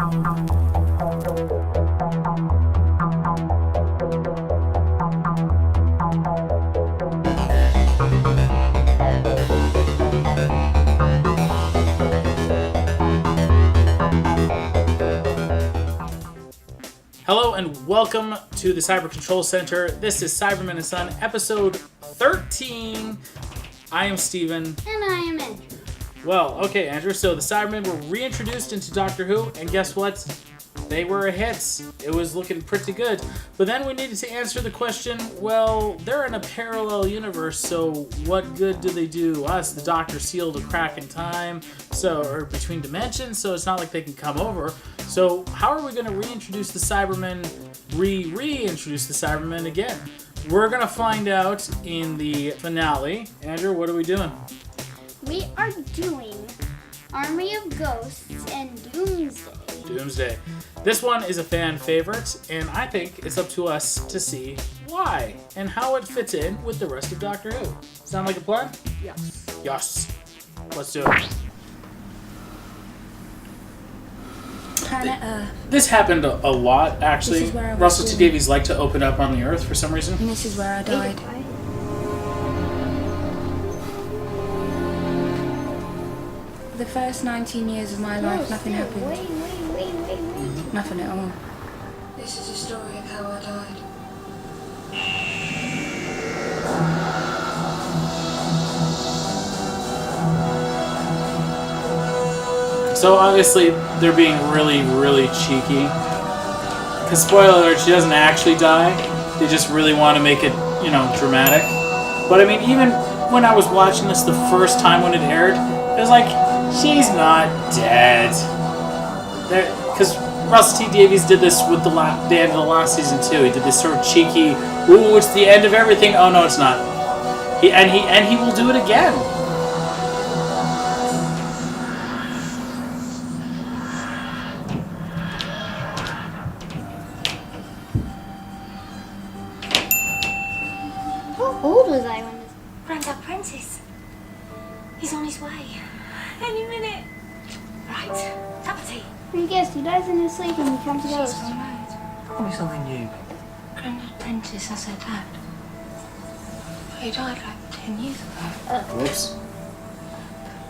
Hello and welcome to the Cyber Control Center. This is Cyberman Son, episode 13. I am Steven. And I am Andrew. Well, okay, Andrew, so the Cybermen were reintroduced into Doctor Who, and guess what? They were a hit. It was looking pretty good. But then we needed to answer the question, well, they're in a parallel universe, so what good do they do us? The Doctor sealed a crack in time, or between dimensions, so it's not like they can come over. So how are we going to reintroduce the Cybermen, reintroduce the Cybermen again? We're going to find out in the finale. Andrew, what are we doing? We are doing Army of Ghosts and Doomsday. Doomsday. This one is a fan favorite, and I think it's up to us to see why and how it fits in with the rest of Doctor Who. Sound like a plan? Yes. Yes. Let's do it. Planet Earth. This happened a lot, actually. This is where I was Russell T. born. Davies liked to open up on the Earth for some reason. And this is where I died. The first 19 years of my life, nothing happened. Wait. Nothing at all. This is a story of how I died. So obviously they're being really, really cheeky. Because spoiler alert, she doesn't actually die. They just really want to make it, dramatic. But I mean, even when I was watching this the first time when it aired, it was like, she's not dead. Because Russell T. Davies did this with the end of the last season too. He did this sort of cheeky, ooh, it's the end of everything. Oh no, it's not. He will do it again. How old was I when this? Grandad Prentice. He's on his way. Any minute. Right. Cup of tea. You guessed, he dies in his sleep and becomes a She's ghost. gone round. Tell me something new. Grandad Prentice, I said that. He died like 10 years ago. Whoops.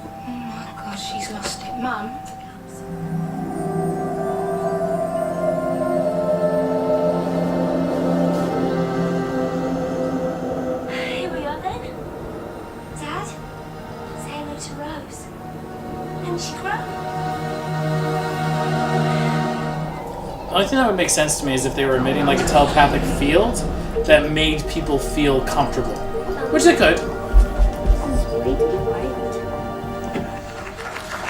Oh my God, she's lost it. Mum. Here we are then. Dad, say hello to Rose. And she grow. The only thing that would make sense to me is if they were emitting like a telepathic field that made people feel comfortable. Which they could.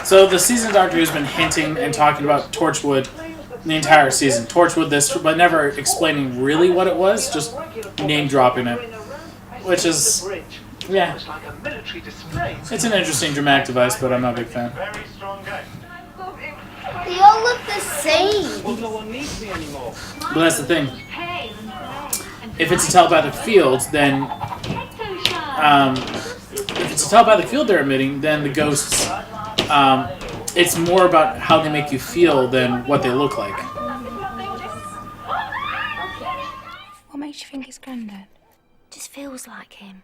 So the season Doctor Who's been hinting and talking about Torchwood the entire season. Torchwood this, but never explaining really what it was, just name dropping it. Which is, yeah. It's an interesting dramatic device, but I'm not a big fan. They all look the same. But that's the thing. If it's a telepathic field, then if it's a telepathic field they're emitting, then the ghosts, it's more about how they make you feel than what they look like. What makes you think it's Grandad? Just feels like him.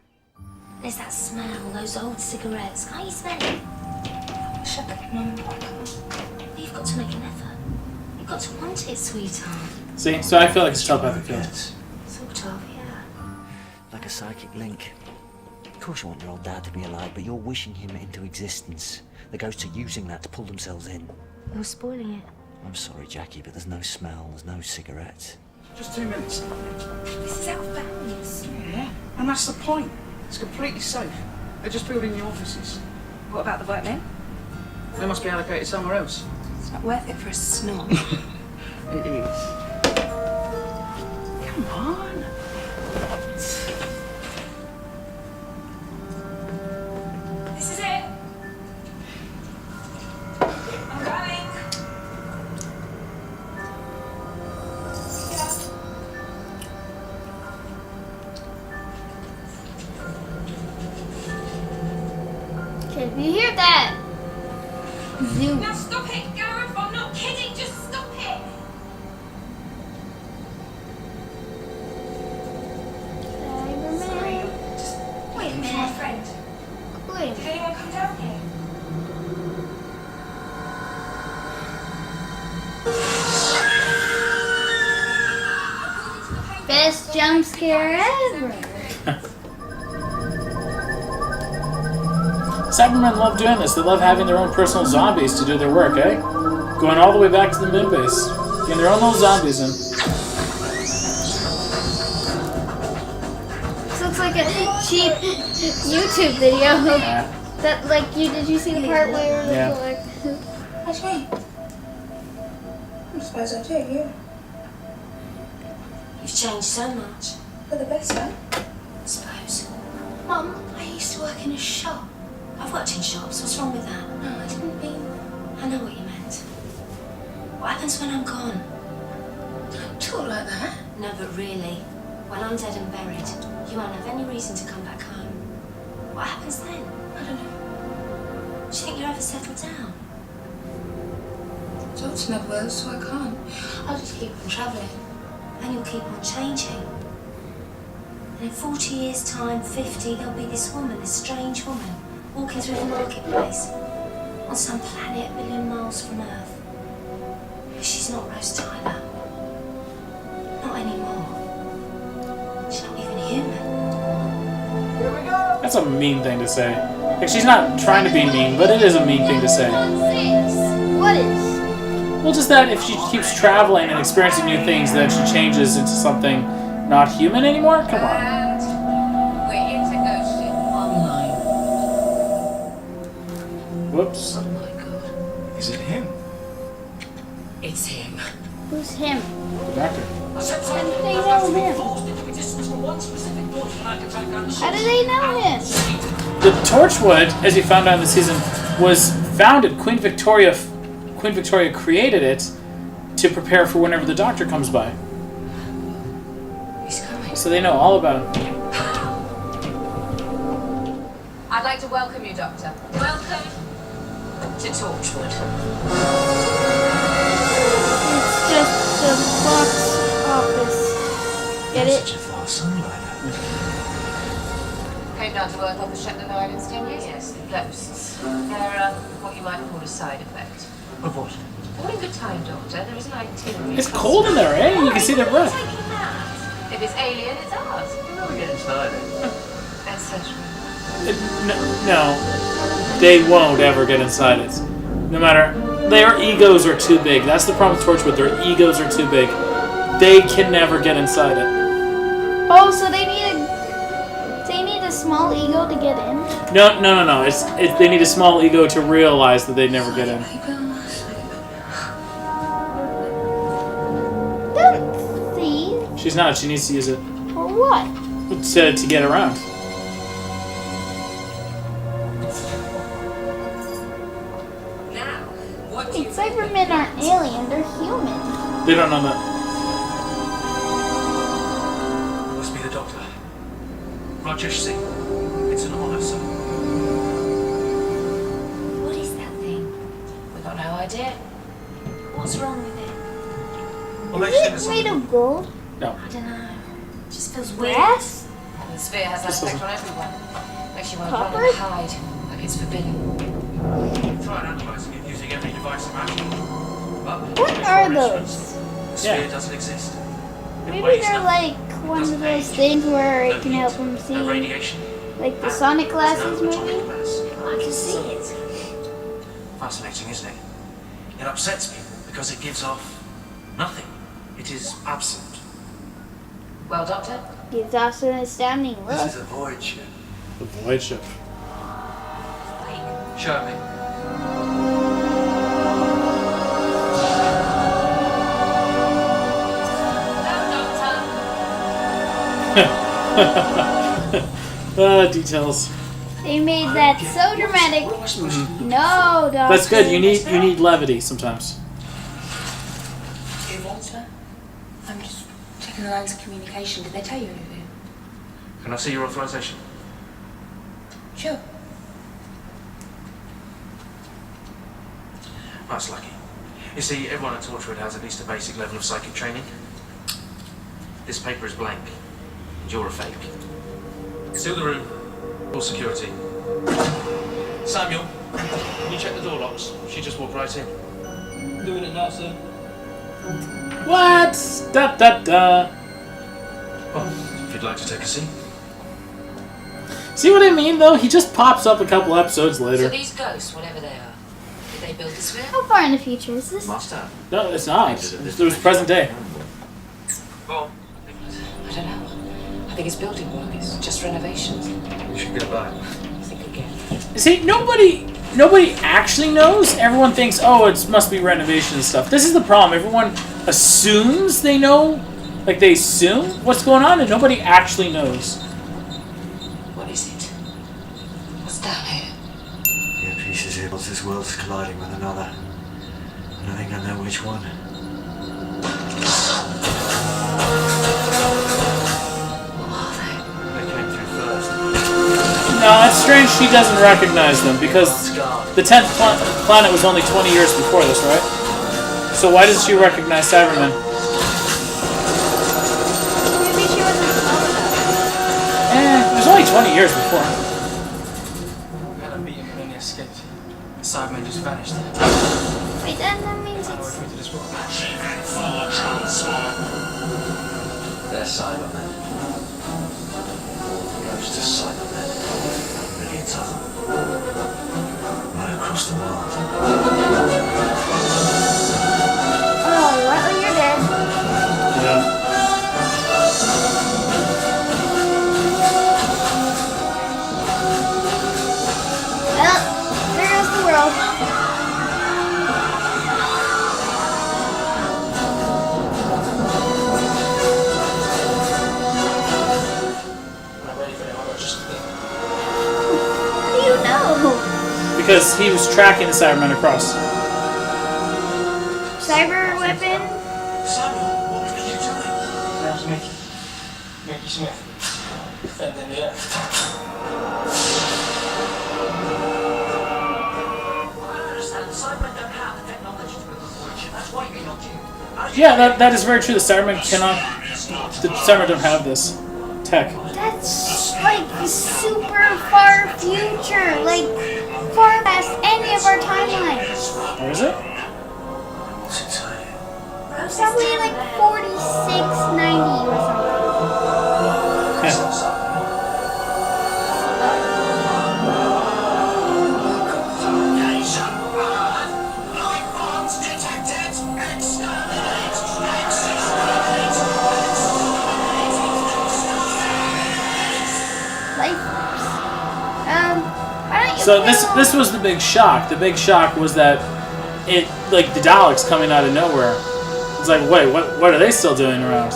There's that smell, those old cigarettes. Can't you smell it? Shut up, Mum. You've got to make an effort. You've got to want it, sweetheart. See? So I feel like it's a telepathic field. Sort of, yeah. Like a psychic link. Of course you want your old dad to be alive, but you're wishing him into existence. The ghosts are using that to pull themselves in. You're spoiling it. I'm sorry, Jackie, but there's no smell, there's no cigarettes. Just 2 minutes. This is out of bounds. Yeah, and that's the point. It's completely safe. They're just building the offices. What about the workmen? They must be allocated somewhere else. It's not worth it for a snob. It is. Come on. This is it. I'm coming. Okay, you hear that? Zoom. Now stop it, Gareth. I'm not kidding. Just stop. Best jump scare ever. Cybermen love doing this. They love having their own personal zombies to do their work, eh? Going all the way back to the moon base. Getting their own little zombies in. This looks like a cheap YouTube video. Yeah. That like did you see the part where it Yeah. was like That's me. I suppose I do, yeah. You've changed so much. For the better. I suppose. Mum, I used to work in a shop. I've worked in shops. What's wrong with that? No, I didn't mean I know what you meant. What happens when I'm gone? talk like that. No, but really, when I'm dead and buried, you won't have any reason to come back home. What happens then? I don't know. Do you think you'll ever settle down? Doctor never will, so I can't. I'll just keep on travelling. And you'll keep on changing. And in 40 years' time, 50, there'll be this woman, this strange woman, walking through the marketplace on some planet a billion miles from Earth. But she's not Rose Tyler. Not anymore. She's not even human. That's a mean thing to say. Like, she's not trying to be mean, but it is a mean thing to say. what is? Well, just that if she keeps traveling and experiencing new things, then she changes into something not human anymore? Come on. We're into ghosting online. Whoops. Oh my god. Is it him? It's him. Who's him? Doctor. How do they know him? How do they know him? The Torchwood, as you found out in the season, was founded. Queen Victoria created it to prepare for whenever the Doctor comes by. He's coming. So they know all about him. I'd like to welcome you, Doctor. Welcome to Torchwood. It's just the box office. Get it? Such a fast songwriter. Came down to Earth off the Shetland Islands 10 years. Yes, the ghosts. They're what you might call a side effect. Of what? All in good time, Doctor. There is an itinerary. It's cold in there, eh? You can see their breath. If it's alien, it's ours. We'll get inside it. Etc. No, they won't ever get inside it. No matter, their egos are too big. That's the problem with Torchwood. Their egos are too big. They can never get inside it. Oh, so they need a small ego to get in? No. They need a small ego to realize that they'd never get in. Don't see. She's not. She needs to use it For what? to get around. Now, what do you Cybermen aren't alien, they're human. They don't know that. Must be the Doctor. Rajesh Singh. It's an honor, sir. What is that thing? We've got no idea. What's wrong with it? Well, they Is said it there's made of gold? No. I don't know. It just feels weird. Brass? And the sphere has that This effect on everyone. Makes you want to run Copper? and hide, like it's forbidden. try and analysing it using every device imaginable. But What for are instance, those? The sphere Yeah. doesn't exist. It Maybe weighs they're nothing. like one of Doesn't those age. things where No it can heat, help them see, no radiation. like the and Sonic there's glasses no maybe? atomic mass. I can see it. Fascinating, isn't it? It upsets me because it gives off nothing. It is absent. Well, Doctor, It's also an astounding This look. is a void ship. The void ship. Show me. Details. They made that so dramatic. What am I supposed to do? No, Doctor. That's good. You need levity sometimes. Doctor, I'm just checking the lines of communication. Did they tell you anything? Can I see your authorization? Sure. That's lucky. You see, everyone at Torchwood has at least a basic level of psychic training. This paper is blank, and you're a fake. Seal the room. All security. Samuel, can you check the door locks? She just walked right in. Doing it now, sir. What? Da da da. Well, if you'd like to take a seat. See what I mean, though? He just pops up a couple episodes So later. these ghosts, whatever they are, did they build the sphere? How far in the future is this? Must have. No, it's not. It was present day. Well, I don't know. I think it's building work. It's just renovations. you should get back. Think again. See, nobody actually knows. Everyone thinks, oh, it must be renovation and stuff. This is the problem. Everyone assumes they know. Like, they assume what's going on, and nobody actually knows. What is it? What's down here? Yeah, pieces here. This world's colliding with another. And I think I know which one. They came through first. No, it's strange she doesn't recognize them, because the 10th planet was only 20 years before this, right? So why does she recognize Cybermen? Maybe she wasn't close enough. It was only 20 years before. We had a meeting when they escaped. The Cybermen just vanished. Wait, then that means Power it's... through to this world. They're Cybermen. Ghosts of Cybermen. Millions of them. Right across the world. Oh, what? Oh, you're dead. Yeah. Well, there goes the world. I'm ready for them. I just How do you know? Because he was tracking the Cybermen across. Cyber weapon? Samuel, what are you doing? Name's Mickey Smith. Defending the Earth. Yeah, that is very true. The Cybermen cannot... The Cybermen don't have this tech. That's like super far future, like far past any of our timelines. Or is it? What's inside? Probably like 4690 or something. Like, why don't you So kill- this was the big shock. The big shock was that it, like, the Daleks coming out of nowhere. It's like, wait, what are they still doing around?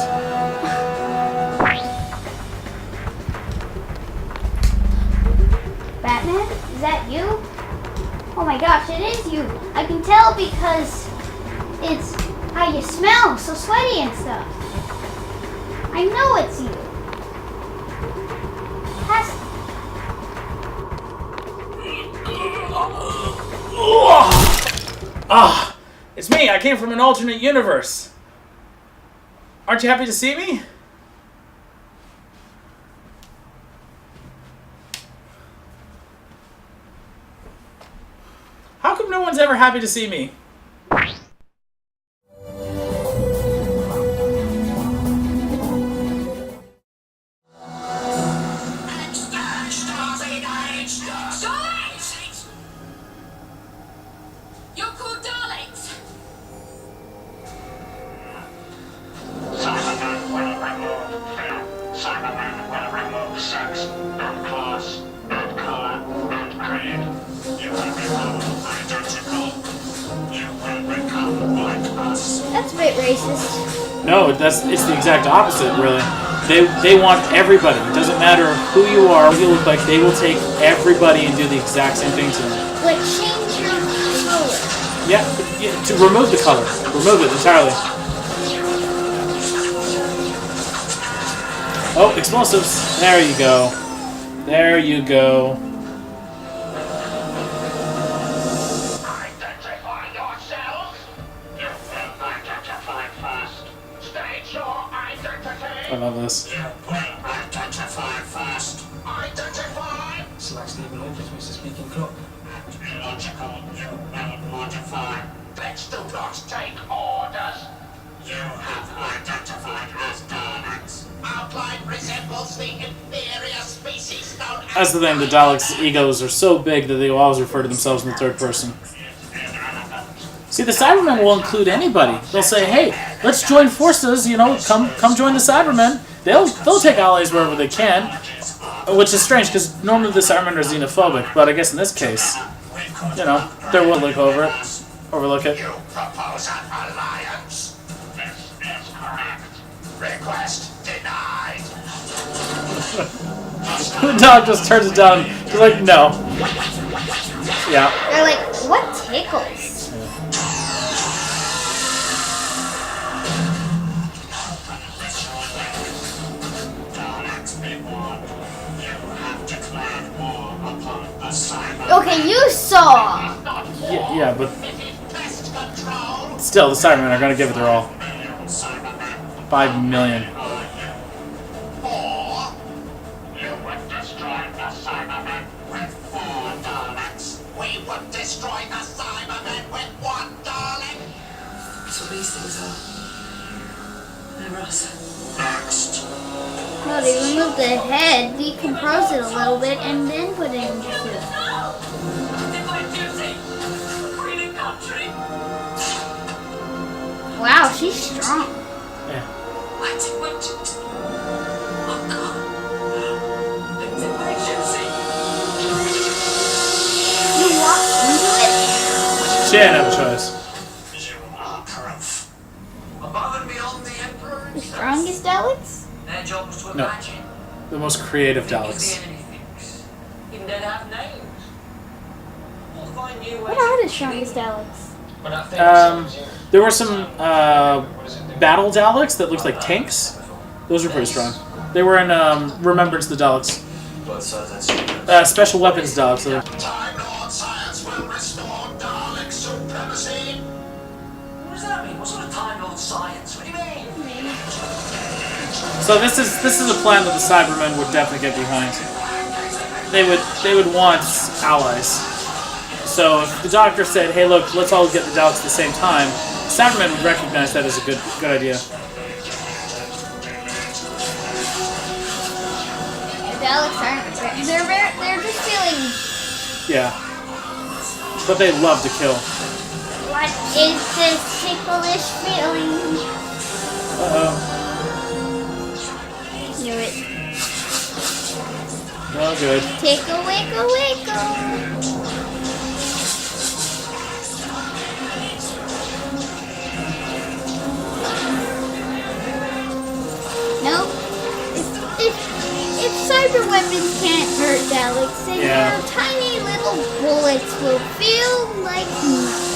Batman? Is that you? Oh my gosh, it is you. I can tell because it's how you smell, so sweaty and stuff. I know it's you. Has Ah, it's me. I came from an alternate universe. Aren't you happy to see me? How come no one's ever happy to see me? Daleks! You're called Daleks! Cyberman will remove film. Cyberman will remove sex, and class, and color, and creed. You will become identical. You will become like us. that's a bit racist. No, it's the exact opposite, really. They want everybody. It doesn't matter who you are, what you look like. They will take everybody and do the exact same thing to them. Like change your color. Yeah, to remove the color. Remove it entirely. Oh, explosives. There you go. There you go. Identify yourselves. You will identify first. State your identity. I love this. You will identify first. Identify. It's like Stephen Hawking's Mr. Speaking Clock. Illogical. You will modify. Let's do not take orders. You have identified as Daleks. Outline That's the thing. The Daleks' egos are so big that they will always refer to themselves in the third person. See, the Cybermen will include anybody. They'll say, "Hey, let's join forces. You know, come join the Cybermen." They'll take allies wherever they can, which is strange because normally the Cybermen are xenophobic. But I guess in this case, you know, they're willing to look overlook it. You propose an alliance. This is correct. Request denied. The dog just turns it down. He's like, "No." Yeah. They're like, what tickles? Okay, you saw. Yeah, but still, the Cybermen are going to give it their all. 5 million. You would destroy the Cybermen with 4 Daleks. We would destroy the Cybermen with 1 Dalek. That's what these things are. They're us. Next. No, they removed the head, decomposed it a little bit, and then put it in the suit. Wow, she's strong. Yeah. What? Oh, God. It's emergency. You walked into it? She didn't have a choice. You are proof. Above and beyond the Emperor. The strongest Daleks? Their job was to No. imagine. The most creative Think of Daleks. the enemy thinks. Even they have names. We'll find new ways What are the of strongest Daleks? There were some battle Daleks that looked like tanks. Those were pretty strong. They were in Remembrance of the Daleks. Special weapons Daleks. Time Lord Science will restore Dalek supremacy. What does that mean? What sort of Time Lord science? What do you mean? So this is a plan that the Cybermen would definitely get behind. They would want allies. So if the Doctor said, "Hey, look, let's all get the Daleks at the same time," Cybermen would recognize that as a good idea. The Daleks aren't. They're just feeling. Yeah. But they love to kill. What is this ticklish feeling? Uh-oh. Knew it. Oh, good. Tickle, wickle, wickle. Nope. If cyber weapons can't hurt Daleks, then Yeah. your tiny little bullets will feel like nothing.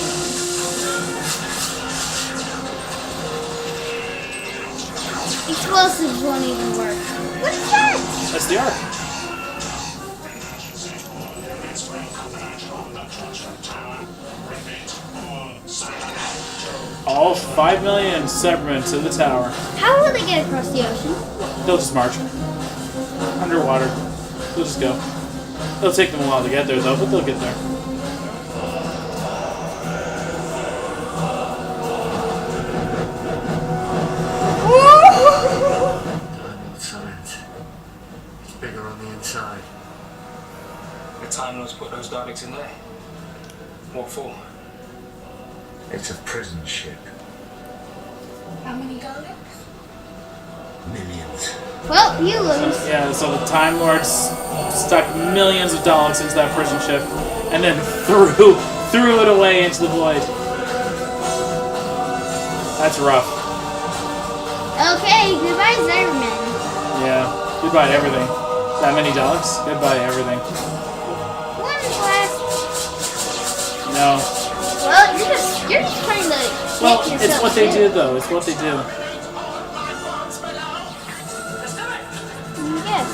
Explosives won't even work. What's that? That's the Ark. All 5 million Cybermen to the tower. How will they get across the ocean? They'll just march. Underwater. They'll just go. It'll take them a while to get there, though, but they'll get there. Science. It's bigger on the inside. The Time Lords put those Daleks in there. What for? It's a prison ship. How many Daleks? Millions. Well, you lose. Yeah, so the Time Lords stuck millions of Daleks into that prison ship and then threw it away into the void. That's rough. Okay, goodbye, Cyberman. Yeah. Goodbye to everything. That many Daleks? Goodbye to everything. One last. No. Well, you're just trying to get Well, yourself it's what they killed. do, though. It's what they do. Yes.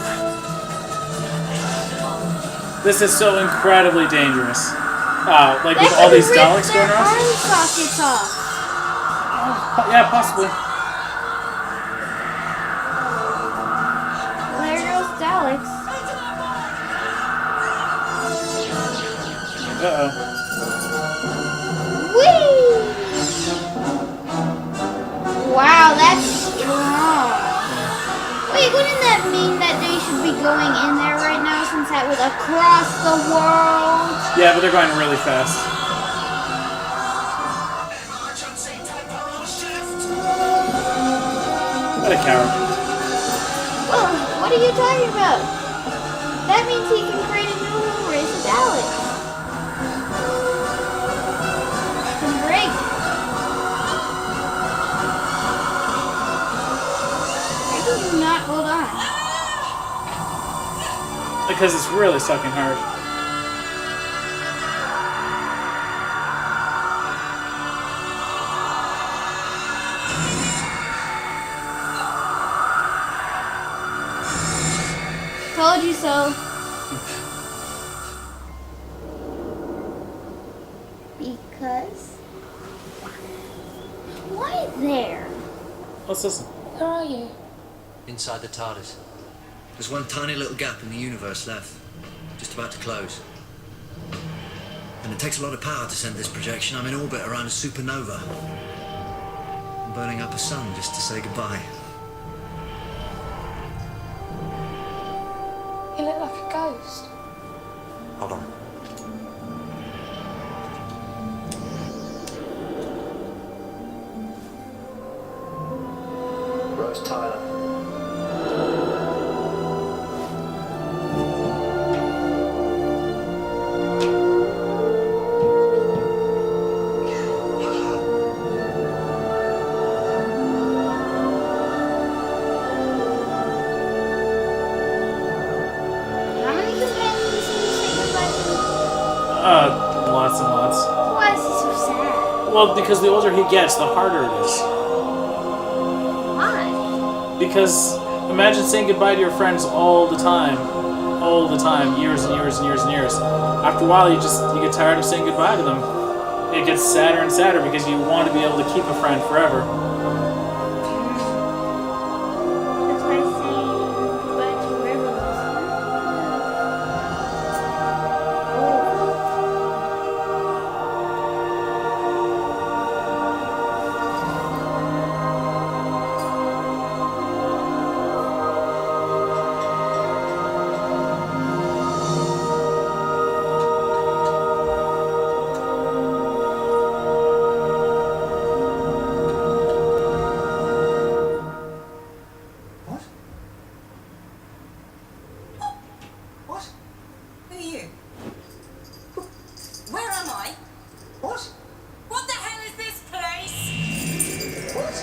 This is so incredibly dangerous. Like That with all could these rip Daleks their going around? arm sockets off. Yeah, possibly. There goes Daleks. Uh-oh. Whee! Wow, that's strong. Wait, wouldn't that mean that they should be going in there right now since that was across the world. Yeah, but they're going really fast. What a coward. Well, what are you talking about? That means he can create a new race of Daleks. From Greg. How do you not hold on? Because it's really sucking hard. Told you so. Because? Why there? Let's listen. Where are you? Inside the TARDIS. There's one tiny little gap in the universe left. Just about to close. And it takes a lot of power to send this projection. I'm in orbit around a supernova. I'm burning up a sun just to say goodbye. You look like a ghost. Hold on. Rose Tyler. How many companions did you say goodbye to? Lots and lots. Why is he so sad? Well, because the older he gets, the harder it is. Why? Because imagine saying goodbye to your friends all the time, years and years and years and years. After a while, you get tired of saying goodbye to them. It gets sadder and sadder because you want to be able to keep a friend forever. That's why I say goodbye to Riverless. What? What? Who are you? Where am I? What? What the hell is this place? What?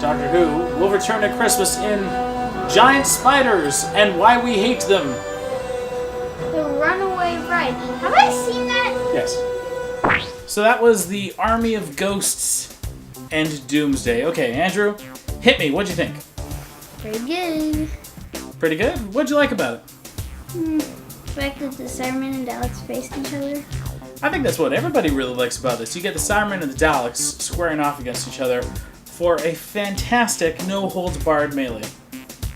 Doctor Who will return at Christmas in Giant Spiders and Why We Hate Them. The Runaway Bride. Have I seen that? Yes. So that was the Army of Ghosts and Doomsday. Okay, Andrew, hit me. What'd you think? Pretty good. Pretty good? What'd you like about it? The fact that the Cybermen and Daleks faced each other. I think that's what everybody really likes about this. You get the Cybermen and the Daleks squaring off against each other for a fantastic no-holds-barred melee.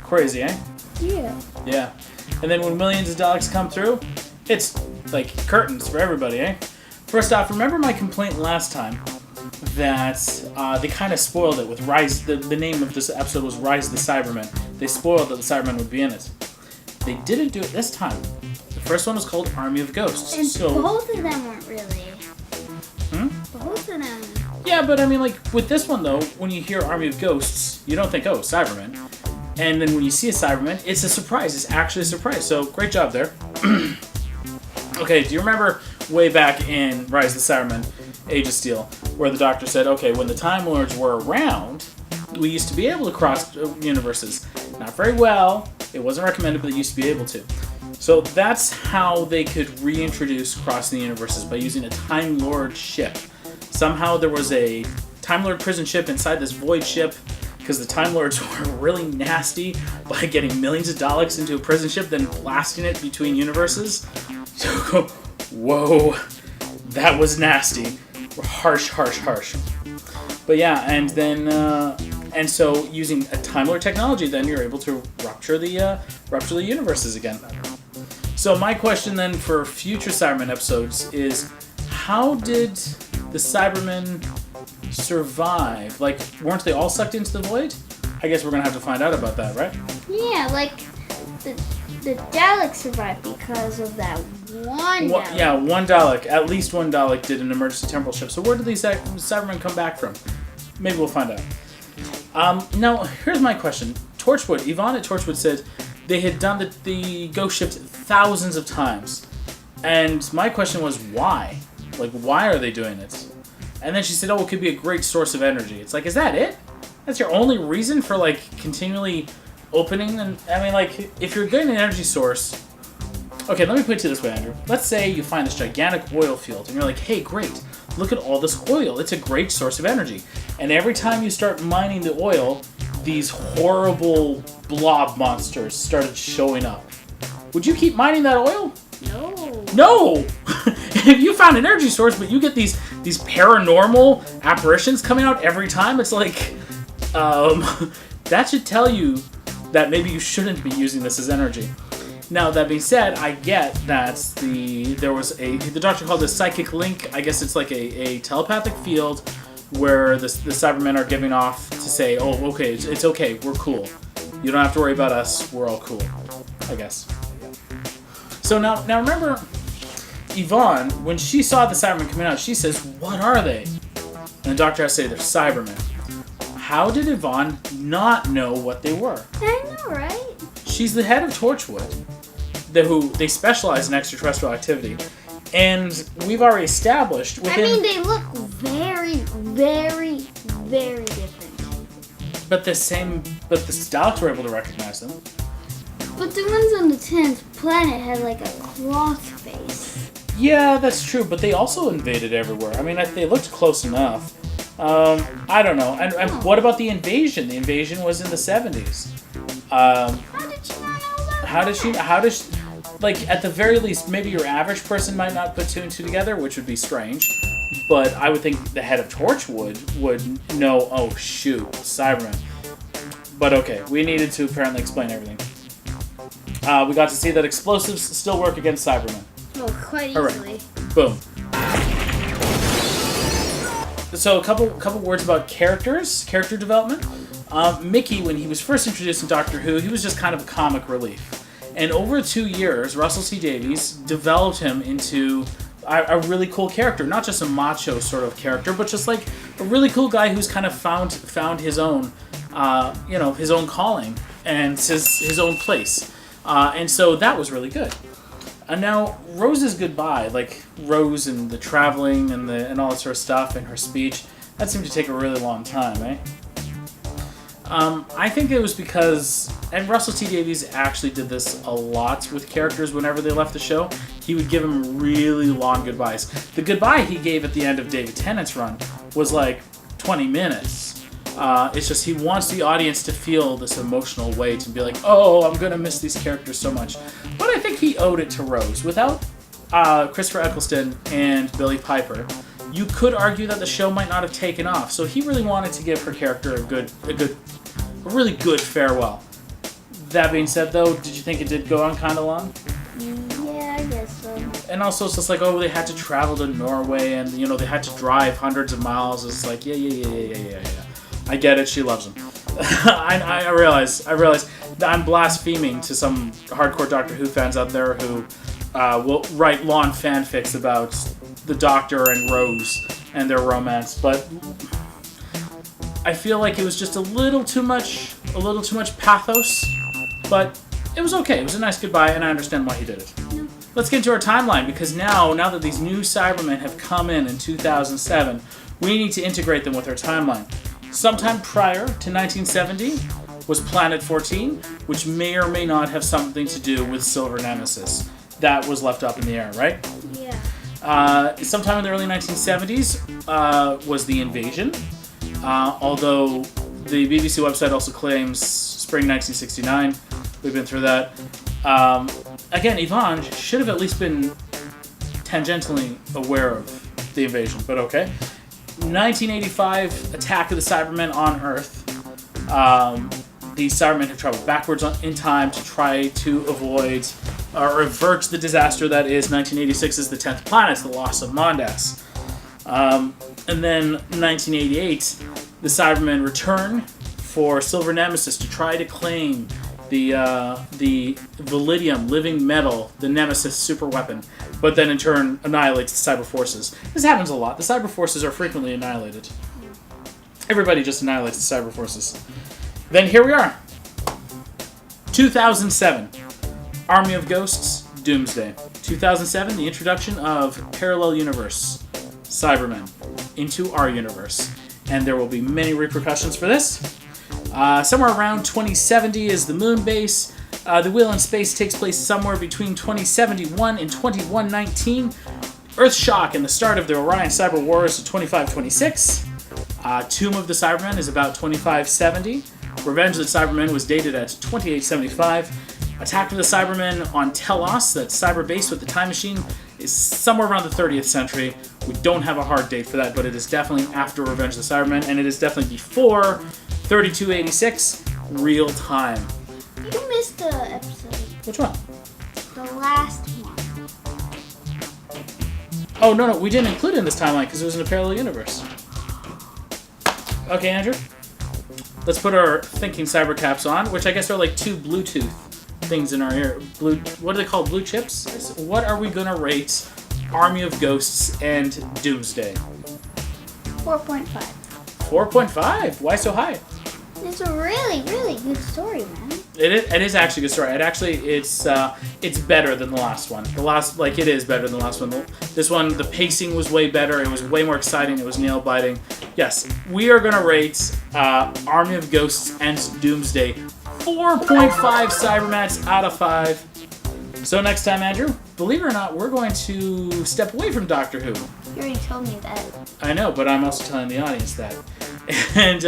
Crazy, eh? Yeah. Yeah. And then when millions of Daleks come through, it's like curtains for everybody, eh? First off, remember my complaint last time that they kind of spoiled it with Rise. The name of this episode was Rise of the Cybermen. They spoiled that the Cybermen would be in it. They didn't do it this time. The first one was called Army of Ghosts. And So both of them weren't really. Both of them. yeah, but I mean, like with this one though, when you hear Army of Ghosts, you don't think, oh, Cybermen. And then when you see a Cyberman, it's a surprise. It's actually a surprise. So great job there. Okay, do you remember way back in Rise of the Cybermen, Age of Steel, where the Doctor said, okay, when the Time Lords were around, we used to be able to cross universes. Not very well. It wasn't recommended, but they used to be able to. So that's how they could reintroduce crossing the universes, by using a Time Lord ship. Somehow there was a Time Lord prison ship inside this void ship, because the Time Lords were really nasty by getting millions of Daleks into a prison ship, then blasting it between universes. So, whoa, that was nasty. Harsh, harsh, harsh. But yeah, and then, and so using a Time Lord technology, then you're able to rupture the universes again. So my question then for future Cybermen episodes is, how did the Cybermen survive? Like, weren't they all sucked into the void? I guess we're gonna have to find out about that, right? Yeah, like the Daleks survived because of that one Dalek. Yeah, one Dalek. At least one Dalek did an emergency temporal shift. So where did these Cybermen come back from? Maybe we'll find out. Now, here's my question. Torchwood, Yvonne at Torchwood said they had done the ghost shift thousands of times. And my question was, why? Like, why are they doing it? And then she said, oh, it could be a great source of energy. It's like, is that it? That's your only reason for, like, continually opening? And I mean, like, if you're getting an energy source... Okay, let me put it this way, Andrew. Let's say you find this gigantic oil field, and you're like, hey, great, look at all this oil. It's a great source of energy. And every time you start mining the oil, these horrible blob monsters started showing up. Would you keep mining that oil? No. No! If you found an energy source, but you get these paranormal apparitions coming out every time, it's like, that should tell you that maybe you shouldn't be using this as energy. Now, that being said, I get that the doctor called it a psychic link. I guess it's like a telepathic field where the Cybermen are giving off to say, oh, okay, it's okay, we're cool. You don't have to worry about us, we're all cool, I guess. So now remember, Yvonne, when she saw the Cybermen coming out, she says, what are they? And the doctor has to say, they're Cybermen. How did Yvonne not know what they were? I know, right? She's the head of Torchwood, they specialize in extraterrestrial activity. And we've already established within... I mean, they look very, very, very different. But the Daleks were able to recognize them. But the ones on the 10th planet had like a cloth face. Yeah, that's true, but they also invaded everywhere. I mean, they looked close enough. I don't know. And what about the invasion? The invasion was in the 70s. How did you not know that? How does she, like, at the very least, maybe your average person might not put two and two together, which would be strange. But I would think the head of Torchwood would know, oh, shoot, Cyberman. But okay, we needed to apparently explain everything. We got to see that explosives still work against Cybermen. Oh, quite Hooray. easily. Boom. So a couple words about character development. Mickey, when he was first introduced in Doctor Who, he was just kind of a comic relief. And over 2 years, Russell T Davies developed him into a really cool character. Not just a macho sort of character, but just like a really cool guy who's kind of found his own, his own calling and his own place. And so that was really good. And now Rose's goodbye, like Rose and the traveling and all that sort of stuff and her speech, that seemed to take a really long time, eh? I think it was because, and Russell T Davies actually did this a lot with characters whenever they left the show. He would give them really long goodbyes. The goodbye he gave at the end of David Tennant's run was like 20 minutes. It's just he wants the audience to feel this emotional weight and be like, oh, I'm going to miss these characters so much. But I think he owed it to Rose. Without Christopher Eccleston and Billie Piper, you could argue that the show might not have taken off. So he really wanted to give her character a really good farewell. That being said, though, did you think it did go on kind of long? Yeah, I guess so. And also, it's just like, oh, they had to travel to Norway, and they had to drive hundreds of miles. It's like, yeah. I get it. She loves him. I realize that I'm blaspheming to some hardcore Doctor Who fans out there who will write long fanfics about the Doctor and Rose and their romance, but I feel like it was just a little too much pathos, but it was okay. It was a nice goodbye, and I understand why he did it. Yeah. Let's get into our timeline, because now that these new Cybermen have come in 2007, we need to integrate them with our timeline. Sometime prior to 1970 was Planet 14, which may or may not have something to do with Silver Nemesis. That was left up in the air, right? Yeah. Sometime in the early 1970s was the invasion. Although the BBC website also claims spring 1969. We've been through that. Again, Yvonne should have at least been tangentially aware of the invasion, but okay. 1985, Attack of the Cybermen on Earth. The Cybermen have traveled backwards in time to try to avoid or avert the disaster that is 1986's The 10th Planet, the loss of Mondas. And then 1988, the Cybermen return for Silver Nemesis to try to claim the Validium, living metal, the Nemesis super weapon, but then in turn annihilates the cyber forces. This happens a lot. The cyber forces are frequently annihilated. Everybody just annihilates the cyber forces. Then here we are. 2007. Army of Ghosts, Doomsday. 2007, the introduction of Parallel Universe, Cybermen, into our universe. And there will be many repercussions for this. Somewhere around 2070 is the moon base. The Wheel in Space takes place somewhere between 2071 and 2119. Earth Shock and the start of the Orion Cyber Wars is 2526. Tomb of the Cybermen is about 2570. Revenge of the Cybermen was dated at 2875. Attack of the Cybermen on Telos, that cyber base with the time machine, is somewhere around the 30th century. We don't have a hard date for that, but it is definitely after Revenge of the Cybermen, and it is definitely before 3286, real time. You missed the episode. Which one? The last one. Oh, no, we didn't include it in this timeline because it was in a parallel universe. Okay, Andrew. Let's put our thinking cyber caps on, which I guess are like two Bluetooth things in our ear. What are they called? Blue chips? What are we going to rate Army of Ghosts and Doomsday? 4.5. 4.5? Why so high? It's a really, really good story, man. It is actually a good story. It's better than the last one. It is better than the last one. This one, the pacing was way better. It was way more exciting. It was nail biting. Yes, we are gonna rate Army of Ghosts and Doomsday 4.5 Cybermats out of 5. So next time, Andrew, believe it or not, we're going to step away from Doctor Who. You already told me that. I know, but I'm also telling the audience that. And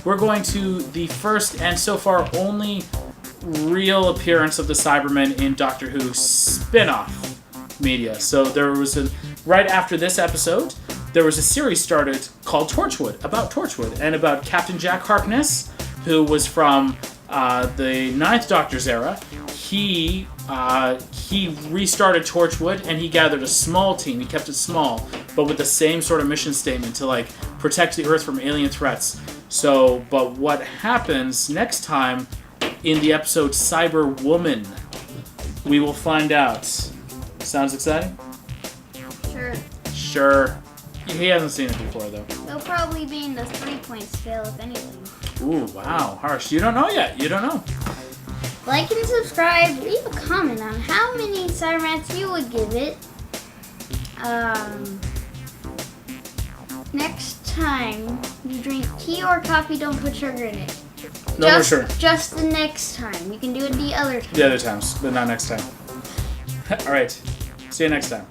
we're going to the first and so far only real appearance of the Cybermen in Doctor Who spin-off media. So there was right after this episode, there was a series started called Torchwood, about Torchwood, and about Captain Jack Harkness, who was from the 9th Doctor's era. He restarted Torchwood, and he gathered a small team. He kept it small, but with the same sort of mission statement to protect the Earth from alien threats. But what happens next time in the episode Cyberwoman, we will find out. Sounds exciting? Sure. He hasn't seen it before, though. They'll probably be in the 3-point scale, if anything. Ooh, wow, harsh. You don't know yet. You don't know. Like and subscribe. Leave a comment on how many Cybermats you would give it. Next time you drink tea or coffee, don't put sugar in it. No more sugar. Just the next time. You can do it the other time. The other times, but not next time. All right. See you next time.